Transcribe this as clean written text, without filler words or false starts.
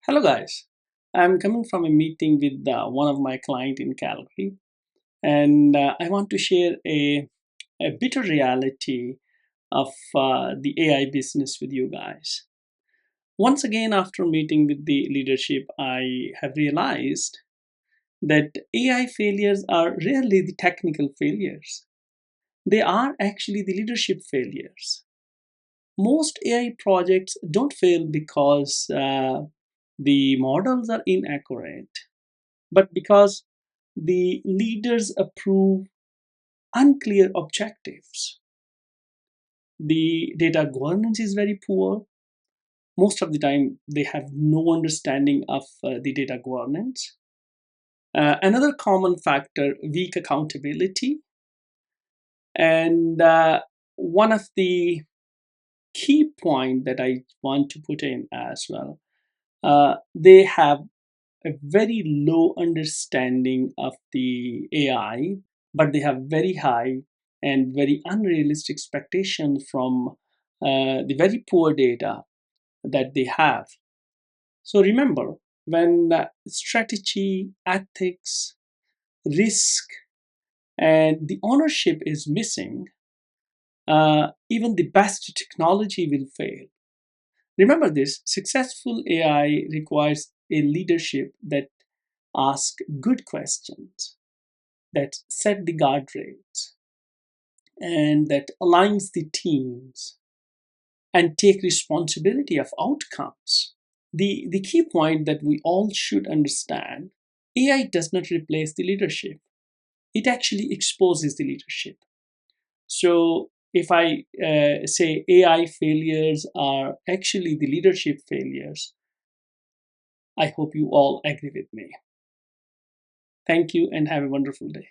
Hello guys, I'm coming from a meeting with one of my client in Calgary, and I want to share a bitter reality of the AI business with you guys. Once again, after meeting with the leadership, I have realized that AI failures are rarely the technical failures. They are actually the leadership failures. Most AI projects don't fail because the models are inaccurate, but because the leaders approve unclear objectives. The data governance is very poor. Most of the time, they have no understanding of the data governance. Another common factor, weak accountability. And one of the key point that I want to put in as well, they have a very low understanding of the AI, but they have very high and very unrealistic expectations from the very poor data that they have. So remember, when strategy, ethics, risk, and the ownership is missing, even the best technology will fail. Remember this, successful AI requires a leadership that asks good questions, that set the guardrails, and that aligns the teams and take responsibility of outcomes. The key point that we all should understand, AI does not replace the leadership. It actually exposes the leadership. So if I say AI failures are actually the leadership failures, I hope you all agree with me. Thank you and have a wonderful day.